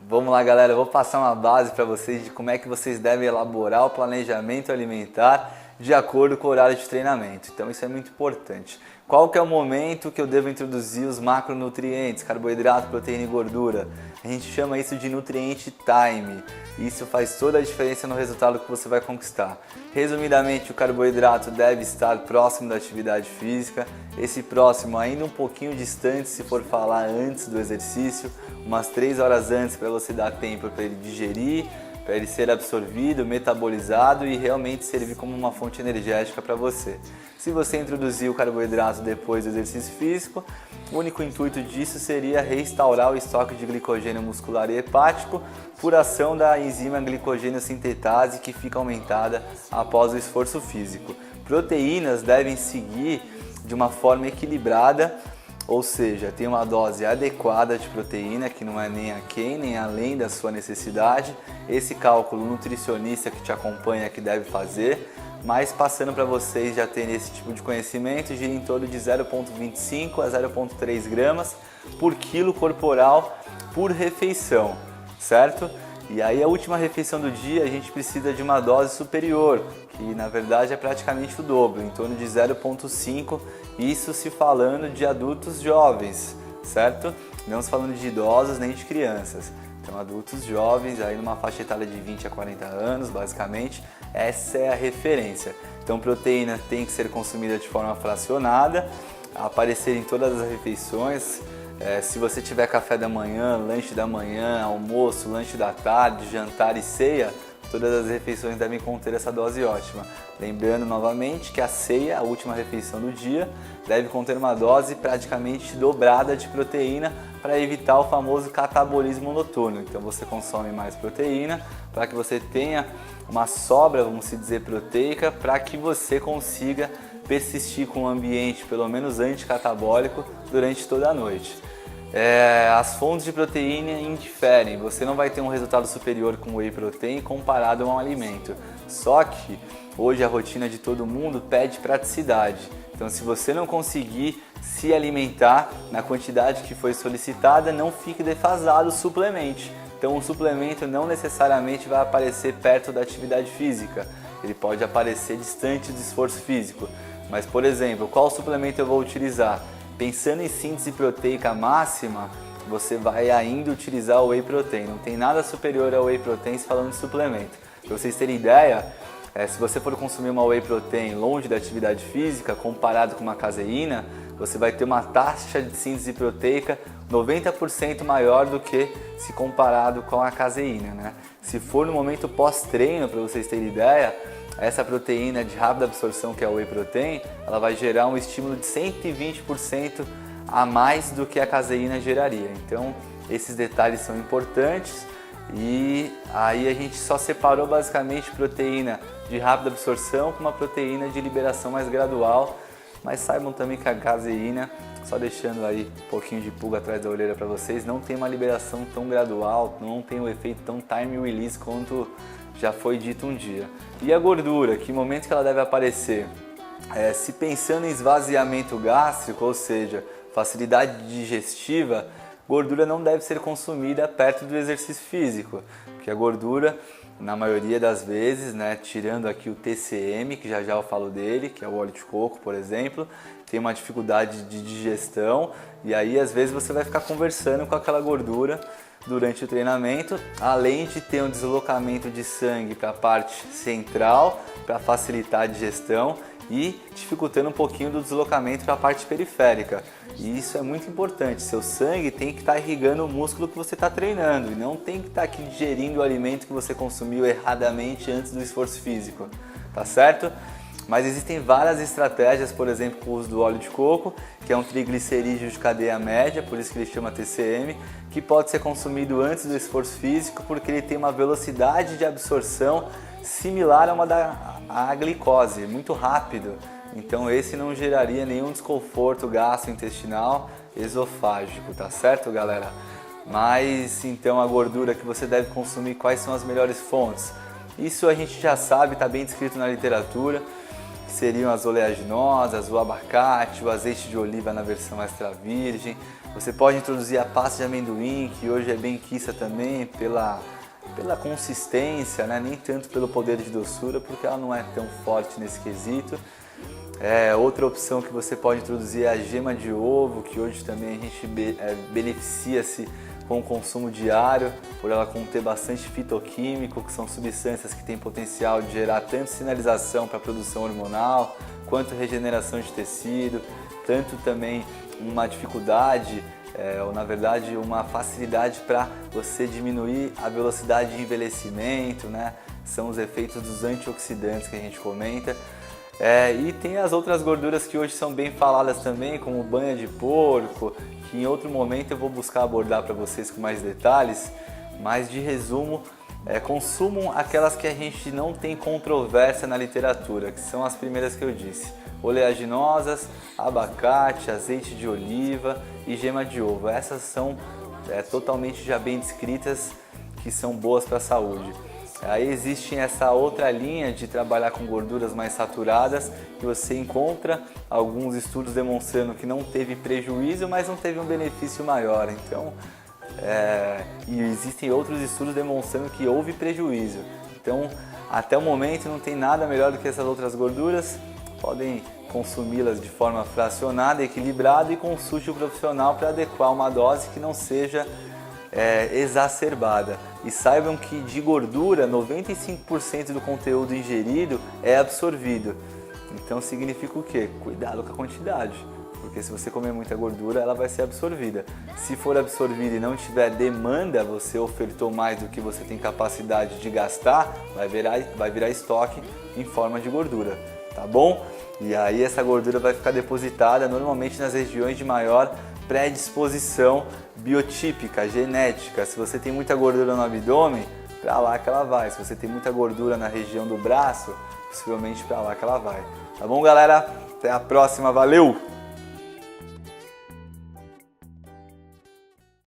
Vamos lá, galera, eu vou passar uma base para vocês de como é que vocês devem elaborar o planejamento alimentar de acordo com o horário de treinamento. Então isso é muito importante. Qual que é o momento que eu devo introduzir os macronutrientes, carboidrato, proteína e gordura? A gente chama isso de nutriente time. Isso faz toda a diferença no resultado que você vai conquistar. Resumidamente, o carboidrato deve estar próximo da atividade física. Esse próximo ainda um pouquinho distante se for falar antes do exercício, umas 3 horas antes para você dar tempo para ele digerir, para ele ser absorvido, metabolizado e realmente servir como uma fonte energética para você. Se você introduzir o carboidrato depois do exercício físico, o único intuito disso seria restaurar o estoque de glicogênio muscular e hepático por ação da enzima glicogênio sintetase que fica aumentada após o esforço físico. Proteínas devem seguir de uma forma equilibrada, ou seja, tem uma dose adequada de proteína, que não é nem aquém nem além da sua necessidade. Esse cálculo o nutricionista que te acompanha que deve fazer, mas passando para vocês já terem esse tipo de conhecimento, gira em torno de 0,25 a 0,3 gramas por quilo corporal por refeição, certo? E aí a última refeição do dia a gente precisa de uma dose superior, que na verdade é praticamente o dobro, em torno de 0,5, isso se falando de adultos jovens, certo? Não se falando de idosos nem de crianças. Então adultos jovens, aí numa faixa etária de 20 a 40 anos, basicamente, essa é a referência. Então proteína tem que ser consumida de forma fracionada, aparecer em todas as refeições. Se você tiver café da manhã, lanche da manhã, almoço, lanche da tarde, jantar e ceia, todas as refeições devem conter essa dose ótima. Lembrando novamente que a ceia, a última refeição do dia, deve conter uma dose praticamente dobrada de proteína para evitar o famoso catabolismo noturno. Então você consome mais proteína para que você tenha uma sobra, vamos dizer, proteica, para que você consiga persistir com um ambiente pelo menos anticatabólico durante toda a noite. As fontes de proteína indiferem, você não vai ter um resultado superior com whey protein comparado a um alimento. Só que hoje a rotina de todo mundo pede praticidade. Então se você não conseguir se alimentar na quantidade que foi solicitada, não fique defasado, suplemente. Então o suplemento não necessariamente vai aparecer perto da atividade física, ele pode aparecer distante do esforço físico. Mas, por exemplo, qual suplemento eu vou utilizar? Pensando em síntese proteica máxima, você vai ainda utilizar o whey protein. Não tem nada superior ao whey protein se falando de suplemento. Para vocês terem ideia, se você for consumir uma whey protein longe da atividade física, comparado com uma caseína, você vai ter uma taxa de síntese proteica 90% maior do que se comparado com a caseína, né? Se for no momento pós-treino, para vocês terem ideia, essa proteína de rápida absorção, que é o whey protein, ela vai gerar um estímulo de 120% a mais do que a caseína geraria. Então, esses detalhes são importantes e aí a gente só separou basicamente proteína de rápida absorção com uma proteína de liberação mais gradual, mas saibam também que a caseína, só deixando aí um pouquinho de pulga atrás da orelha para vocês, não tem uma liberação tão gradual, não tem um efeito tão time release quanto já foi dito um dia. E a gordura, que momento que ela deve aparecer? Se pensando em esvaziamento gástrico, ou seja, facilidade digestiva, gordura não deve ser consumida perto do exercício físico, porque a gordura, na maioria das vezes, né, tirando aqui o TCM, que já eu falo dele, que é o óleo de coco, por exemplo, tem uma dificuldade de digestão e aí às vezes você vai ficar conversando com aquela gordura durante o treinamento, além de ter um deslocamento de sangue para a parte central para facilitar a digestão e dificultando um pouquinho do deslocamento para a parte periférica. E isso é muito importante, seu sangue tem que estar irrigando o músculo que você está treinando e não tem que estar aqui digerindo o alimento que você consumiu erradamente antes do esforço físico, tá certo? Mas existem várias estratégias, por exemplo, com o uso do óleo de coco, que é um triglicerídeo de cadeia média, por isso que ele chama TCM, que pode ser consumido antes do esforço físico, porque ele tem uma velocidade de absorção similar a uma da glicose, muito rápido. Então esse não geraria nenhum desconforto gastrointestinal, esofágico, tá certo, galera? Mas então a gordura que você deve consumir, quais são as melhores fontes? Isso a gente já sabe, está bem descrito na literatura, que seriam as oleaginosas, o abacate, o azeite de oliva na versão extra virgem, Você pode introduzir a pasta de amendoim, que hoje é bem quista também pela consistência, né? Nem tanto pelo poder de doçura, porque ela não é tão forte nesse quesito. Outra opção que você pode introduzir é a gema de ovo, que hoje também a gente beneficia-se com o consumo diário, por ela conter bastante fitoquímico, que são substâncias que têm potencial de gerar tanto sinalização para a produção hormonal, quanto regeneração de tecido, tanto também uma dificuldade, ou na verdade uma facilidade para você diminuir a velocidade de envelhecimento, né? São os efeitos dos antioxidantes que a gente comenta. E tem as outras gorduras que hoje são bem faladas também, como banha de porco, que em outro momento eu vou buscar abordar para vocês com mais detalhes, mas de resumo, consumam aquelas que a gente não tem controvérsia na literatura, que são as primeiras que eu disse: oleaginosas, abacate, azeite de oliva e gema de ovo. Essas são totalmente já bem descritas, que são boas para a saúde. Aí existe essa outra linha de trabalhar com gorduras mais saturadas, que você encontra alguns estudos demonstrando que não teve prejuízo, mas não teve um benefício maior. Então, e existem outros estudos demonstrando que houve prejuízo. Então, até o momento não tem nada melhor do que essas outras gorduras. Podem consumi-las de forma fracionada, equilibrada, e consulte o profissional para adequar uma dose que não seja exacerbada. E saibam que de gordura, 95% do conteúdo ingerido é absorvido. Então significa o quê? Cuidado com a quantidade, porque se você comer muita gordura, ela vai ser absorvida. Se for absorvida e não tiver demanda, você ofertou mais do que você tem capacidade de gastar, vai virar estoque em forma de gordura, tá bom? E aí essa gordura vai ficar depositada normalmente nas regiões de maior predisposição biotípica, genética. Se você tem muita gordura no abdômen, para lá que ela vai. Se você tem muita gordura na região do braço, possivelmente para lá que ela vai. Tá bom, galera? Até a próxima, valeu!